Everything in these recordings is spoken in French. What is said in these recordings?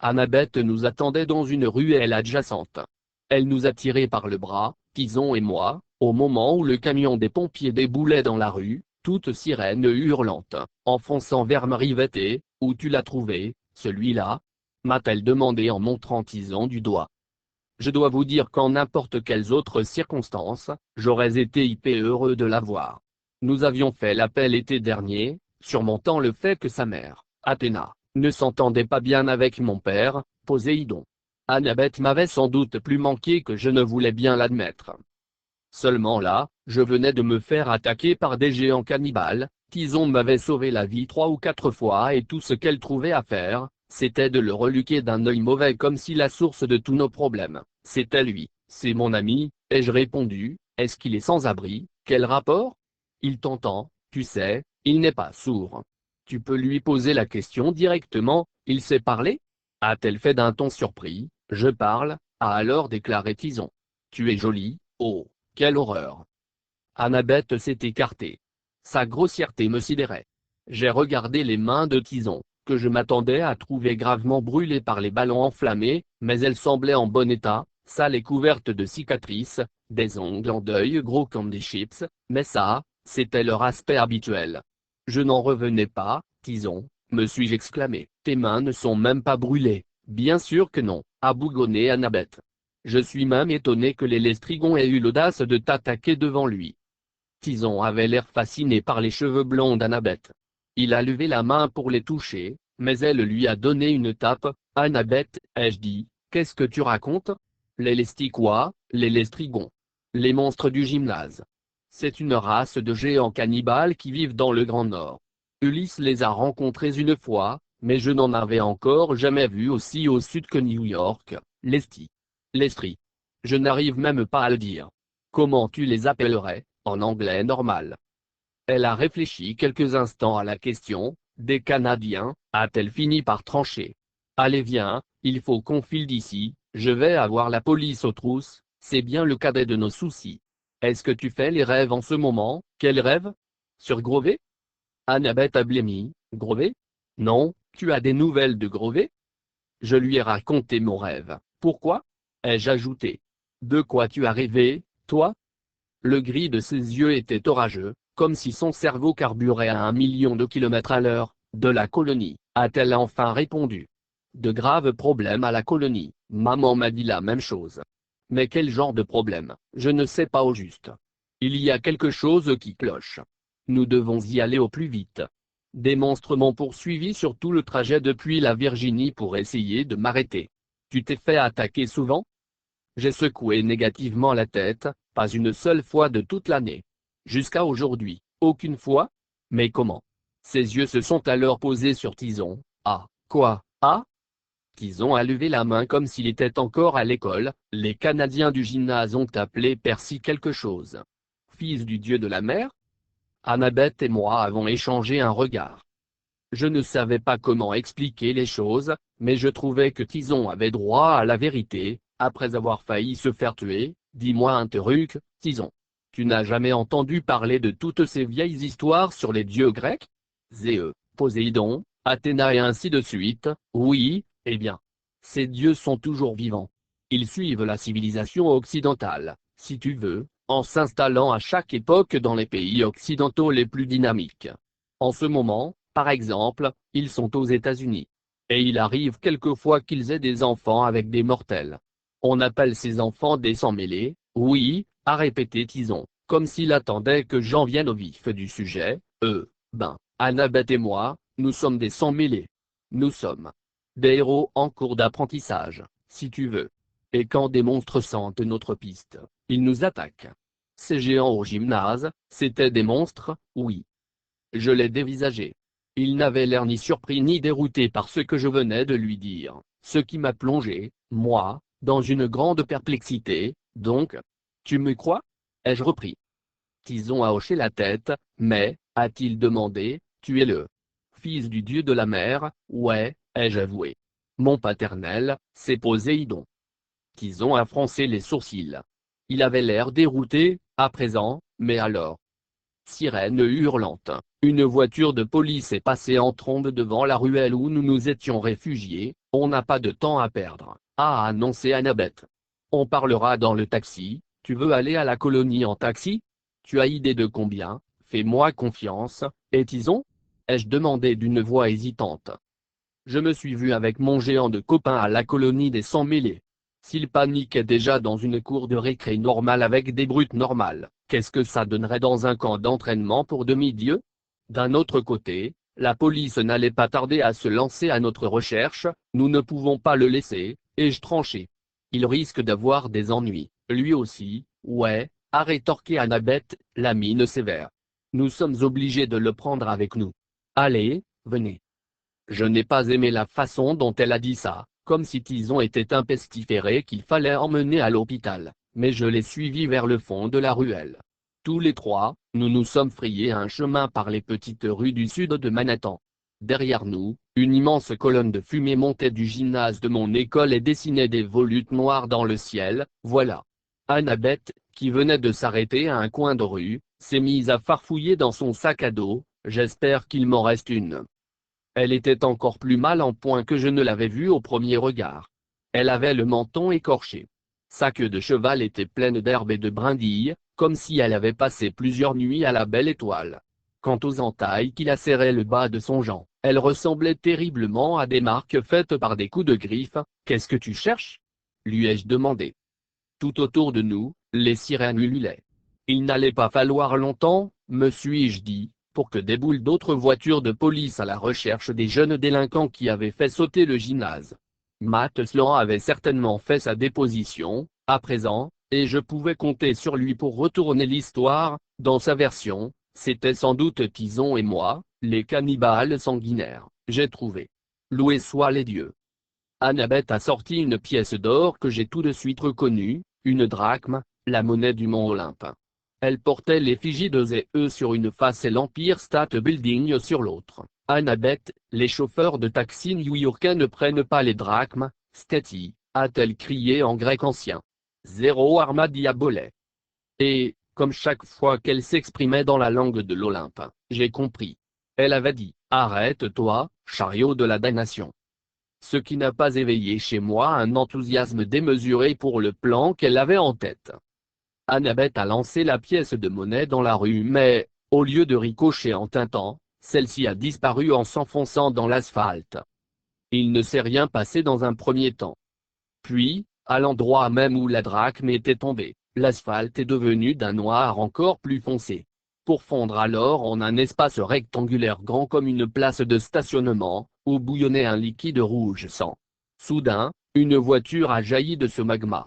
Annabeth nous attendait dans une ruelle adjacente. Elle nous a tirés par le bras, Tison et moi, au moment où le camion des pompiers déboulait dans la rue, toute sirène hurlante, enfonçant vers Marivette. Et où tu l'as trouvé, celui-là? M'a-t-elle demandé en montrant Tison du doigt. Je dois vous dire qu'en n'importe quelles autres circonstances, j'aurais été hyper heureux de la voir. Nous avions fait l'appel l'été dernier, surmontant le fait que sa mère, Athéna, ne s'entendait pas bien avec mon père, Poséidon. Annabeth m'avait sans doute plus manqué que je ne voulais bien l'admettre. Seulement là, je venais de me faire attaquer par des géants cannibales. Tison m'avait sauvé la vie 3 ou 4 fois et tout ce qu'elle trouvait à faire, c'était de le reluquer d'un œil mauvais comme si la source de tous nos problèmes, c'était lui. C'est mon ami, ai-je répondu. Est-ce qu'il est sans abri? Quel rapport? Il t'entend, tu sais, il n'est pas sourd. Tu peux lui poser la question directement, il sait parler? A-t-elle fait d'un ton surpris. Je parle, a alors déclaré Tison. Tu es jolie, oh, quelle horreur! Annabeth s'est écartée. Sa grossièreté me sidérait. J'ai regardé les mains de Tison, que je m'attendais à trouver gravement brûlées par les ballons enflammés, mais elles semblaient en bon état, sales et couvertes de cicatrices, des ongles en deuil gros comme des chips, mais ça, c'était leur aspect habituel. Je n'en revenais pas, Tison, me suis-je exclamé. Tes mains ne sont même pas brûlées. Bien sûr que non, a bougonné Annabeth. Je suis même étonné que les Lestrigons aient eu l'audace de t'attaquer devant lui. Tison avait l'air fasciné par les cheveux blonds d'Annabeth. Il a levé la main pour les toucher, mais elle lui a donné une tape. Annabeth, ai-je dit, qu'est-ce que tu racontes? Les Lestiquois, les Lestrigons. Les monstres du gymnase. C'est une race de géants cannibales qui vivent dans le Grand Nord. Ulysse les a rencontrés une fois, mais je n'en avais encore jamais vu aussi au sud que New York. Lestri. Je n'arrive même pas à le dire. Comment tu les appellerais, en anglais normal? Elle a réfléchi quelques instants à la question. Des Canadiens, a-t-elle fini par trancher. Allez viens, il faut qu'on file d'ici, je vais avoir la police aux trousses, c'est bien le cadet de nos soucis. Est-ce que tu fais les rêves en ce moment? Quel rêve? Sur Grover? Annabeth a blêmi. Grover? Non, tu as des nouvelles de Grover? Je lui ai raconté mon rêve. Pourquoi? Ai-je ajouté. De quoi tu as rêvé, toi? Le gris de ses yeux était orageux, comme si son cerveau carburait à 1 million de kilomètres à l'heure. De la colonie, a-t-elle enfin répondu. De graves problèmes à la colonie, maman m'a dit la même chose. Mais quel genre de problème? Je ne sais pas au juste. Il y a quelque chose qui cloche. Nous devons y aller au plus vite. Des monstres m'ont poursuivi sur tout le trajet depuis la Virginie pour essayer de m'arrêter. Tu t'es fait attaquer souvent? J'ai secoué négativement la tête. Pas une seule fois de toute l'année. Jusqu'à aujourd'hui, aucune fois? Mais comment? Ses yeux se sont alors posés sur Tison. Ah, quoi? Ah? Tison a levé la main comme s'il était encore à l'école. Les Canadiens du gymnase ont appelé Percy quelque chose. Fils du dieu de la mer? Annabeth et moi avons échangé un regard. Je ne savais pas comment expliquer les choses, mais je trouvais que Tison avait droit à la vérité. Après avoir failli se faire tuer, dis-moi un truc, Tison. Tu n'as jamais entendu parler de toutes ces vieilles histoires sur les dieux grecs? Zéus, Poséidon, Athéna et ainsi de suite. Oui, eh bien. Ces dieux sont toujours vivants. Ils suivent la civilisation occidentale, si tu veux, en s'installant à chaque époque dans les pays occidentaux les plus dynamiques. En ce moment, par exemple, ils sont aux États-Unis. Et il arrive quelquefois qu'ils aient des enfants avec des mortels. On appelle ces enfants des sans-mêlés. Oui, a répété Tison, comme s'il attendait que j'en vienne au vif du sujet. Annabeth et moi, nous sommes des sans-mêlés. Nous sommes des héros en cours d'apprentissage, si tu veux. Et quand des monstres sentent notre piste, ils nous attaquent. Ces géants au gymnase, c'étaient des monstres, oui. Je l'ai dévisagé. Il n'avait l'air ni surpris ni dérouté par ce que je venais de lui dire, ce qui m'a plongé, moi, dans une grande perplexité. Donc, tu me crois? Ai-je repris. Tison a hoché la tête. Mais, a-t-il demandé, tu es le fils du dieu de la mer? Ouais, ai-je avoué. Mon paternel, c'est Poséidon. Tison a froncé les sourcils. Il avait l'air dérouté, à présent, mais alors. Sirène hurlante. Une voiture de police est passée en trombe devant la ruelle où nous nous étions réfugiés. On n'a pas de temps à perdre, a annoncé Annabeth. On parlera dans le taxi. Tu veux aller à la colonie en taxi? Tu as idée de combien? Fais-moi confiance, et Tison? Ai-je demandé d'une voix hésitante. Je me suis vu avec mon géant de copain à la colonie des Sans-Mêlés. S'il paniquait déjà dans une cour de récré normale avec des brutes normales, qu'est-ce que ça donnerait dans un camp d'entraînement pour demi-dieux? D'un autre côté, la police n'allait pas tarder à se lancer à notre recherche, nous ne pouvons pas le laisser, ai-je tranché. Il risque d'avoir des ennuis, lui aussi, ouais, a rétorqué Annabeth, la mine sévère. Nous sommes obligés de le prendre avec nous. Allez, venez. Je n'ai pas aimé la façon dont elle a dit ça, comme si Tison était un pestiféré qu'il fallait emmener à l'hôpital, mais je l'ai suivi vers le fond de la ruelle. Tous les trois, nous nous sommes frayés un chemin par les petites rues du sud de Manhattan. Derrière nous, une immense colonne de fumée montait du gymnase de mon école et dessinait des volutes noires dans le ciel, voilà. Annabeth, qui venait de s'arrêter à un coin de rue, s'est mise à farfouiller dans son sac à dos, j'espère qu'il m'en reste une. Elle était encore plus mal en point que je ne l'avais vue au premier regard. Elle avait le menton écorché. Sa queue de cheval était pleine d'herbe et de brindilles, comme si elle avait passé plusieurs nuits à la belle étoile. Quant aux entailles qui lacéraient le bas de son jambe, elles ressemblaient terriblement à des marques faites par des coups de griffe. « Qu'est-ce que tu cherches ?» lui ai-je demandé. Tout autour de nous, les sirènes ululaient. Il n'allait pas falloir longtemps, me suis-je dit, pour que déboulent d'autres voitures de police à la recherche des jeunes délinquants qui avaient fait sauter le gymnase. Matt Sloan avait certainement fait sa déposition, à présent, et je pouvais compter sur lui pour retourner l'histoire. Dans sa version, c'était sans doute Tison et moi, les cannibales sanguinaires, j'ai trouvé. Loués soient les dieux. Annabeth a sorti une pièce d'or que j'ai tout de suite reconnue, une drachme, la monnaie du mont Olympe. Elle portait l'effigie de Zéus sur une face et l'Empire State Building sur l'autre. Annabeth, les chauffeurs de taxi new-yorkais ne prennent pas les drachmes, Stati, a-t-elle crié en grec ancien. Zéro arma diabole. Et, comme chaque fois qu'elle s'exprimait dans la langue de l'Olympe, j'ai compris. Elle avait dit, arrête-toi, chariot de la damnation. Ce qui n'a pas éveillé chez moi un enthousiasme démesuré pour le plan qu'elle avait en tête. Annabeth a lancé la pièce de monnaie dans la rue mais, au lieu de ricocher en tintant, celle-ci a disparu en s'enfonçant dans l'asphalte. Il ne s'est rien passé dans un premier temps. Puis, à l'endroit même où la drachme était tombée, l'asphalte est devenu d'un noir encore plus foncé. Pour fondre alors en un espace rectangulaire grand comme une place de stationnement, où bouillonnait un liquide rouge sang. Soudain, une voiture a jailli de ce magma.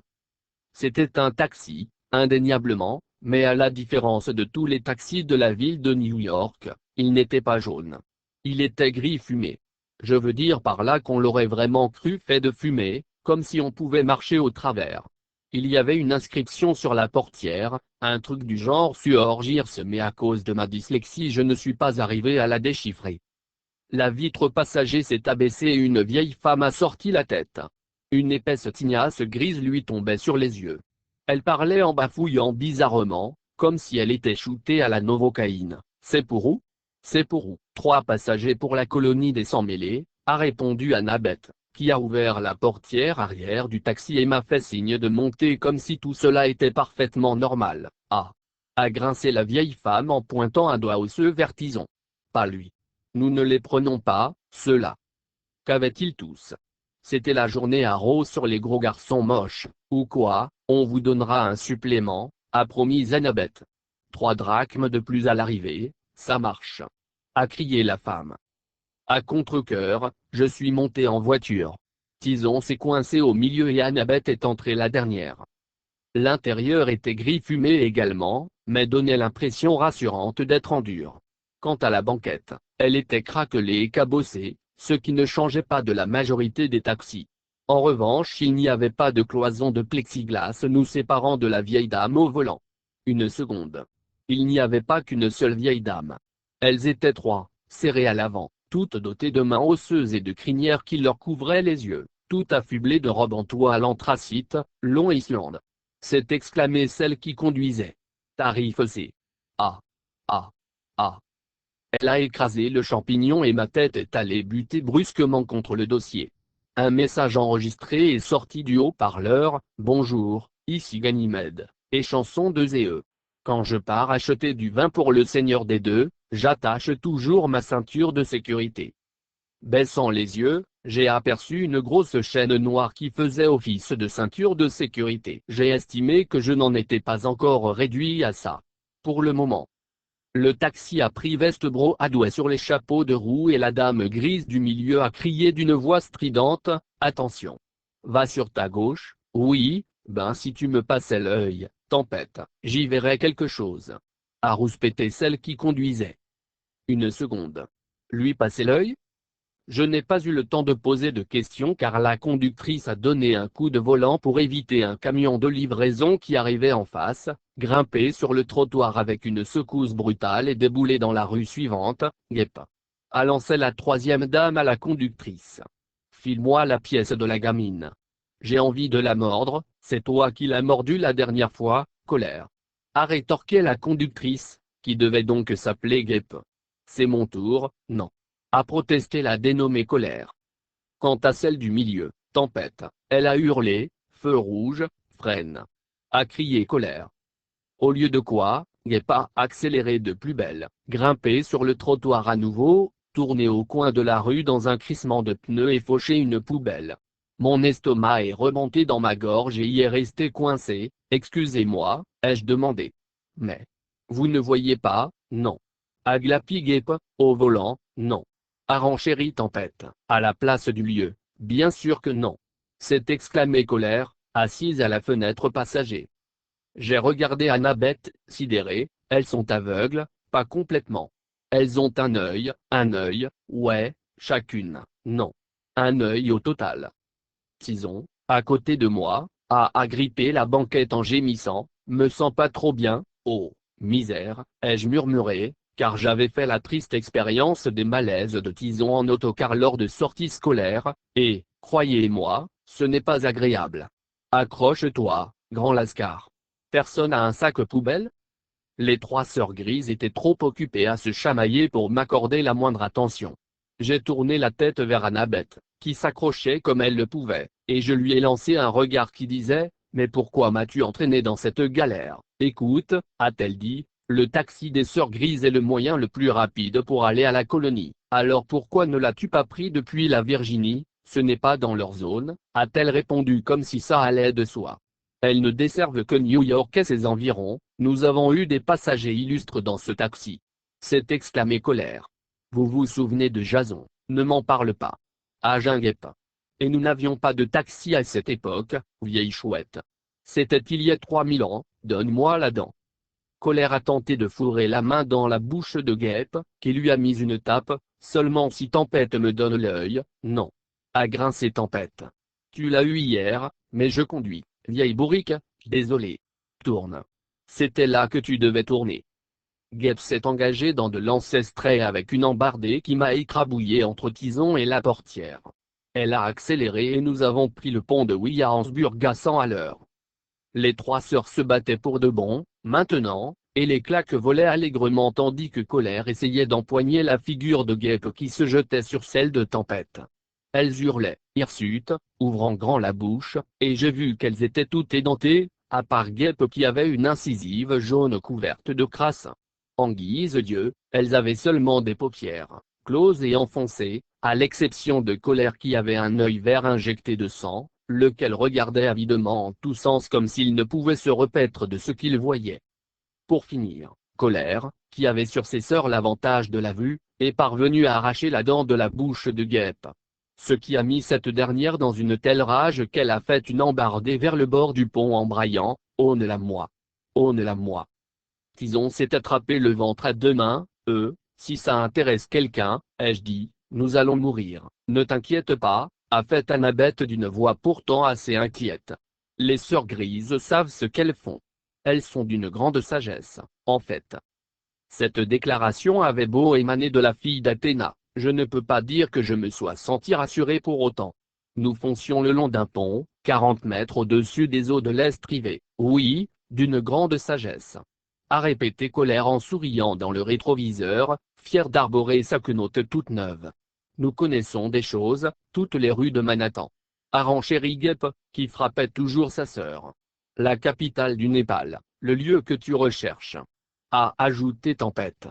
C'était un taxi, indéniablement, mais à la différence de tous les taxis de la ville de New York, il n'était pas jaune. Il était gris fumé. Je veux dire par là qu'on l'aurait vraiment cru fait de fumée, comme si on pouvait marcher au travers. Il y avait une inscription sur la portière, un truc du genre Surgir mais à cause de ma dyslexie je ne suis pas arrivé à la déchiffrer. La vitre passager s'est abaissée et une vieille femme a sorti la tête. Une épaisse tignasse grise lui tombait sur les yeux. Elle parlait en bafouillant bizarrement, comme si elle était shootée à la novocaïne. C'est pour où? C'est pour où? 3 passagers pour la colonie des Sans-Mêlés, a répondu Annabeth, qui a ouvert la portière arrière du taxi et m'a fait signe de monter comme si tout cela était parfaitement normal. Ah! A grincé la vieille femme en pointant un doigt osseux vers Tison. Pas lui. Nous ne les prenons pas, ceux-là. Qu'avaient-ils tous? C'était la journée à Rose sur les gros garçons moches, ou quoi? On vous donnera un supplément, a promis Annabeth. 3 drachmes de plus à l'arrivée, ça marche. A crié la femme. À contre-cœur, je suis monté en voiture. Tison s'est coincé au milieu et Annabeth est entrée la dernière. L'intérieur était gris fumé également, mais donnait l'impression rassurante d'être en dur. Quant à la banquette, elle était craquelée et cabossée, ce qui ne changeait pas de la majorité des taxis. En revanche il n'y avait pas de cloison de plexiglas nous séparant de la vieille dame au volant. Une seconde. Il n'y avait pas qu'une seule vieille dame. Elles étaient 3, serrées à l'avant, toutes dotées de mains osseuses et de crinières qui leur couvraient les yeux, toutes affublées de robes en toile anthracite, long Islande. S'est exclamée celle qui conduisait. Tarif C. Ah. Ah. Ah. Elle a écrasé le champignon et ma tête est allée buter brusquement contre le dossier. Un message enregistré est sorti du haut-parleur. Bonjour, ici Ganymède, et chanson de Zéeux. Quand je pars acheter du vin pour le seigneur des deux, j'attache toujours ma ceinture de sécurité. Baissant les yeux, j'ai aperçu une grosse chaîne noire qui faisait office de ceinture de sécurité. J'ai estimé que je n'en étais pas encore réduit à ça. Pour le moment. Le taxi a pris veste-bro-adouet sur les chapeaux de roue et la dame grise du milieu a crié d'une voix stridente, « Attention! Va sur ta gauche, oui, ben si tu me passais l'œil, tempête, j'y verrais quelque chose. » A rouspété celle qui conduisait. Une seconde. Lui passer l'œil? Je n'ai pas eu le temps de poser de questions car la conductrice a donné un coup de volant pour éviter un camion de livraison qui arrivait en face, grimpé sur le trottoir avec une secousse brutale et déboulé dans la rue suivante, Guêpe. A lancé la troisième dame à la conductrice. File-moi la pièce de la gamine. J'ai envie de la mordre, c'est toi qui l'as mordue la dernière fois, colère. A rétorqué la conductrice, qui devait donc s'appeler Guêpe. C'est mon tour, non. A protesté la dénommée colère. Quant à celle du milieu, tempête, elle a hurlé, feu rouge, freine. A crié colère. Au lieu de quoi, Guêpe a accéléré de plus belle, grimpé sur le trottoir à nouveau, tourné au coin de la rue dans un crissement de pneus et fauché une poubelle. Mon estomac est remonté dans ma gorge et y est resté coincé. Excusez-moi, ai-je demandé. Mais vous ne voyez pas, non. A glapi Guêpe, au volant, non. A renchéri tempête, à la place du lieu, bien sûr que non. S'est exclamé colère, assise à la fenêtre passager. J'ai regardé Annabeth, sidérée. Elles sont aveugles, pas complètement. Elles ont un œil, ouais, chacune, non. Un œil au total. Tison, à côté de moi, a agrippé la banquette en gémissant, me sens pas trop bien, oh, misère, ai-je murmuré, car j'avais fait la triste expérience des malaises de Tison en autocar lors de sorties scolaires, et, croyez-moi, ce n'est pas agréable. Accroche-toi, grand lascar. Personne a un sac poubelle? Les trois sœurs grises étaient trop occupées à se chamailler pour m'accorder la moindre attention. J'ai tourné la tête vers Annabeth, qui s'accrochait comme elle le pouvait, et je lui ai lancé un regard qui disait, « Mais pourquoi m'as-tu entraîné dans cette galère? Écoute, a-t-elle dit, le taxi des sœurs grises est le moyen le plus rapide pour aller à la colonie, alors pourquoi ne l'as-tu pas pris depuis la Virginie, ce n'est pas dans leur zone, a-t-elle répondu comme si ça allait de soi. Elles ne desservent que New York et ses environs, nous avons eu des passagers illustres dans ce taxi. S'est exclamé colère. Vous vous souvenez de Jason, ne m'en parle pas. Ah Guêpe. Et nous n'avions pas de taxi à cette époque, vieille chouette. C'était il y a 3000 ans, donne-moi la dent. Colère a tenté de fourrer la main dans la bouche de Guêpe, qui lui a mis une tape, seulement si Tempête me donne l'œil, non. A grincé Tempête. Tu l'as eu hier, mais je conduis, vieille bourrique, désolé. Tourne. C'était là que tu devais tourner. Guêpe s'est engagé dans de l'ancestrait avec une embardée qui m'a écrabouillé entre Tison et la portière. Elle a accéléré et nous avons pris le pont de Williamsburg à 100 à l'heure. Les trois sœurs se battaient pour de bon, maintenant, et les claques volaient allègrement tandis que colère essayait d'empoigner la figure de Guêpe qui se jetait sur celle de Tempête. Elles hurlaient, hirsutes, ouvrant grand la bouche, et j'ai vu qu'elles étaient toutes édentées, à part Guêpe qui avait une incisive jaune couverte de crasse. En guise d'yeux, elles avaient seulement des paupières, closes et enfoncées, à l'exception de colère qui avait un œil vert injecté de sang, lequel regardait avidement en tous sens comme s'il ne pouvait se repaître de ce qu'il voyait. Pour finir, colère, qui avait sur ses sœurs l'avantage de la vue, est parvenue à arracher la dent de la bouche de Guêpe. Ce qui a mis cette dernière dans une telle rage qu'elle a fait une embardée vers le bord du pont en braillant, « Honne-la moi! Honne-la moi !» Tison s'est attrapé le ventre à deux mains, « Si ça intéresse quelqu'un, ai-je dit, nous allons mourir, ne t'inquiète pas, » a fait Annabeth d'une voix pourtant assez inquiète. Les sœurs grises savent ce qu'elles font. Elles sont d'une grande sagesse, en fait. Cette déclaration avait beau émaner de la fille d'Athéna, je ne peux pas dire que je me sois senti rassuré pour autant. Nous foncions le long d'un pont, 40 mètres au-dessus des eaux de l'Est privée, oui, d'une grande sagesse. A répété colère en souriant dans le rétroviseur, fier d'arborer sa quenotte toute neuve. Nous connaissons des choses, toutes les rues de Manhattan. A renchérit Guêpe, qui frappait toujours sa sœur. La capitale du Népal, le lieu que tu recherches. A ajouté Tempête.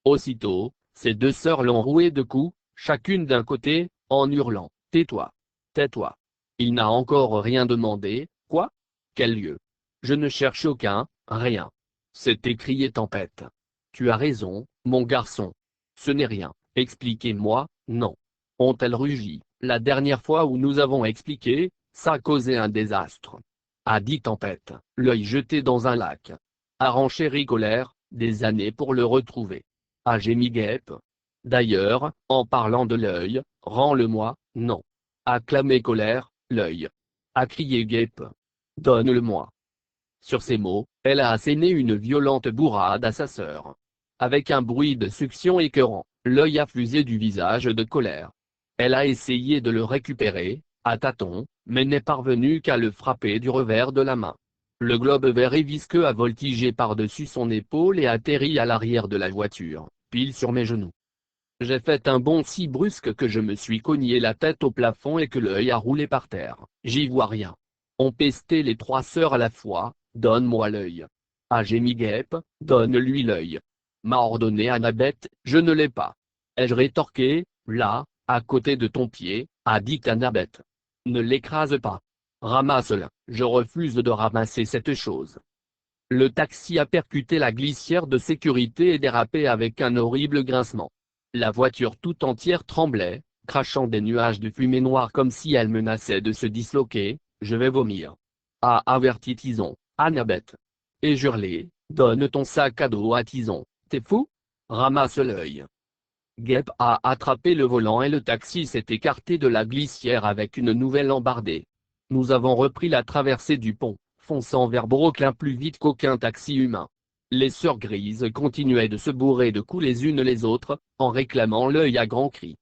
Aussitôt, ses deux sœurs l'ont roué de coups, chacune d'un côté, en hurlant « Tais-toi! Tais-toi !» Il n'a encore rien demandé. « Quoi? Quel lieu? Je ne cherche aucun, rien. » s'est écrié Tempête. « Tu as raison, mon garçon. Ce n'est rien, expliquez-moi. » Non. Ont-elles rugi. La dernière fois où nous avons expliqué, ça a causé un désastre. A dit Tempête, l'œil jeté dans un lac. A renchéri Colère, des années pour le retrouver. A gémi Guêpe. D'ailleurs, en parlant de l'œil, rends-le-moi. Non. A clamé Colère, l'œil. A crié Guêpe. Donne-le-moi. Sur ces mots, elle a asséné une violente bourrade à sa sœur. Avec un bruit de succion écœurant, l'œil a fusé du visage de Colère. Elle a essayé de le récupérer, à tâtons, mais n'est parvenue qu'à le frapper du revers de la main. Le globe vert et visqueux a voltigé par-dessus son épaule et atterri à l'arrière de la voiture, pile sur mes genoux. J'ai fait un bond si brusque que je me suis cogné la tête au plafond et que l'œil a roulé par terre. J'y vois rien. On pestait les trois sœurs à la fois. Donne-moi l'œil. A gémi Guêpe, donne-lui l'œil. M'a ordonné Annabeth, je ne l'ai pas. Ai-je rétorqué, là, à côté de ton pied, a dit Annabeth. Ne l'écrase pas. Ramasse-le, je refuse de ramasser cette chose. Le taxi a percuté la glissière de sécurité et dérapé avec un horrible grincement. La voiture tout entière tremblait, crachant des nuages de fumée noire comme si elle menaçait de se disloquer. Je vais vomir. A averti Tison, Annabeth. Et hurlé, donne ton sac à dos à Tison, t'es fou? Ramasse l'œil. Guêpe a attrapé le volant et le taxi s'est écarté de la glissière avec une nouvelle embardée. Nous avons repris la traversée du pont, fonçant vers Brooklyn plus vite qu'aucun taxi humain. Les sœurs grises continuaient de se bourrer de coups les unes les autres, en réclamant l'œil à grands cris.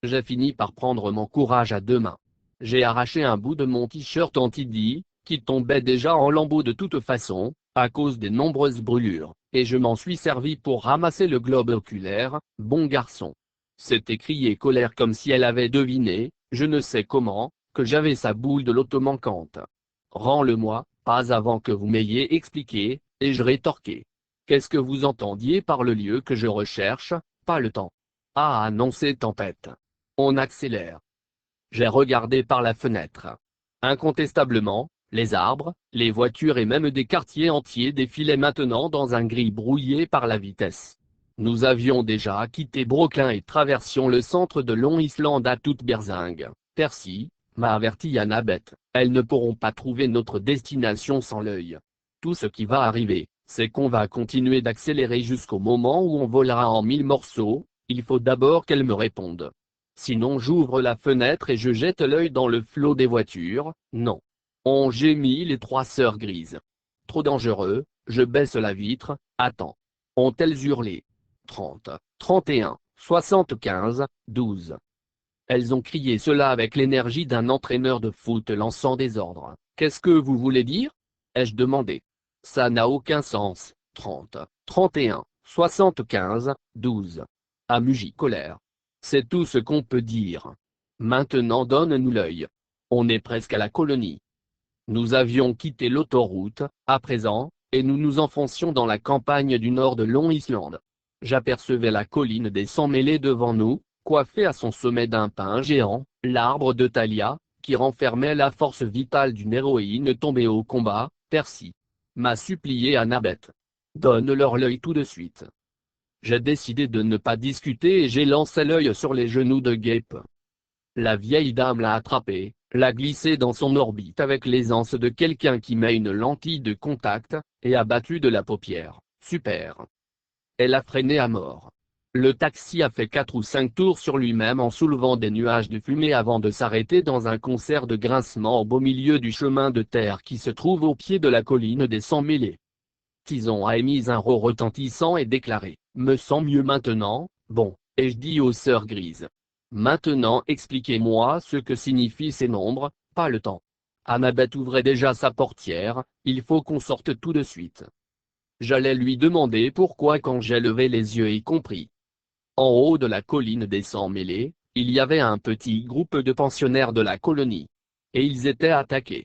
J'ai fini par prendre mon courage à deux mains. J'ai arraché un bout de mon t-shirt anti-dee, qui tombait déjà en lambeaux de toute façon, à cause des nombreuses brûlures, et je m'en suis servi pour ramasser le globe oculaire. Bon garçon. S'est écrié Colère comme si elle avait deviné, je ne sais comment, que j'avais sa boule de loto manquante. Rends-le-moi, pas avant que vous m'ayez expliqué, et je rétorquai. Qu'est-ce que vous entendiez par le lieu que je recherche? Pas le temps. A annoncé Tempête. On accélère. J'ai regardé par la fenêtre. Incontestablement, les arbres, les voitures et même des quartiers entiers défilaient maintenant dans un gris brouillé par la vitesse. Nous avions déjà quitté Brooklyn et traversions le centre de Long Island à toute berzingue. Percy, m'a averti Annabeth, elles ne pourront pas trouver notre destination sans l'œil. Tout ce qui va arriver, c'est qu'on va continuer d'accélérer jusqu'au moment où on volera en 1000 morceaux. Il faut d'abord qu'elles me répondent. Sinon j'ouvre la fenêtre et je jette l'œil dans le flot des voitures. Non. On gémit les trois sœurs grises. Trop dangereux, je baisse la vitre. Attends. Ont-elles hurlé? 30, 31, 75, 12. Elles ont crié cela avec l'énergie d'un entraîneur de foot lançant des ordres. Qu'est-ce que vous voulez dire? Ai-je demandé. Ça n'a aucun sens. 30, 31, 75, 12. A mugi Colère. C'est tout ce qu'on peut dire. Maintenant donne-nous l'œil. On est presque à la colonie. Nous avions quitté l'autoroute, à présent, et nous nous enfoncions dans la campagne du nord de Long Island. J'apercevais la colline des 100 mêlées devant nous, coiffée à son sommet d'un pin géant, l'arbre de Thalia, qui renfermait la force vitale d'une héroïne tombée au combat. Percy m'a supplié Annabeth. Donne-leur l'œil tout de suite. J'ai décidé de ne pas discuter et j'ai lancé l'œil sur les genoux de Guêpe. La vieille dame l'a attrapé, l'a glissé dans son orbite avec l'aisance de quelqu'un qui met une lentille de contact, et a battu de la paupière. Super. Elle a freiné à mort. Le taxi a fait 4 ou 5 tours sur lui-même en soulevant des nuages de fumée avant de s'arrêter dans un concert de grincements au beau milieu du chemin de terre qui se trouve au pied de la colline des 100 mêlées. Tison a émis un rot retentissant et déclaré, me sens mieux maintenant. Bon, et je dis aux sœurs grises. Maintenant expliquez-moi ce que signifient ces nombres. Pas le temps. Annabeth ouvrait déjà sa portière, il faut qu'on sorte tout de suite. J'allais lui demander pourquoi quand j'ai levé les yeux et compris. En haut de la colline des 100 mêlées, Il y avait un petit groupe de pensionnaires de la colonie. Et ils étaient attaqués.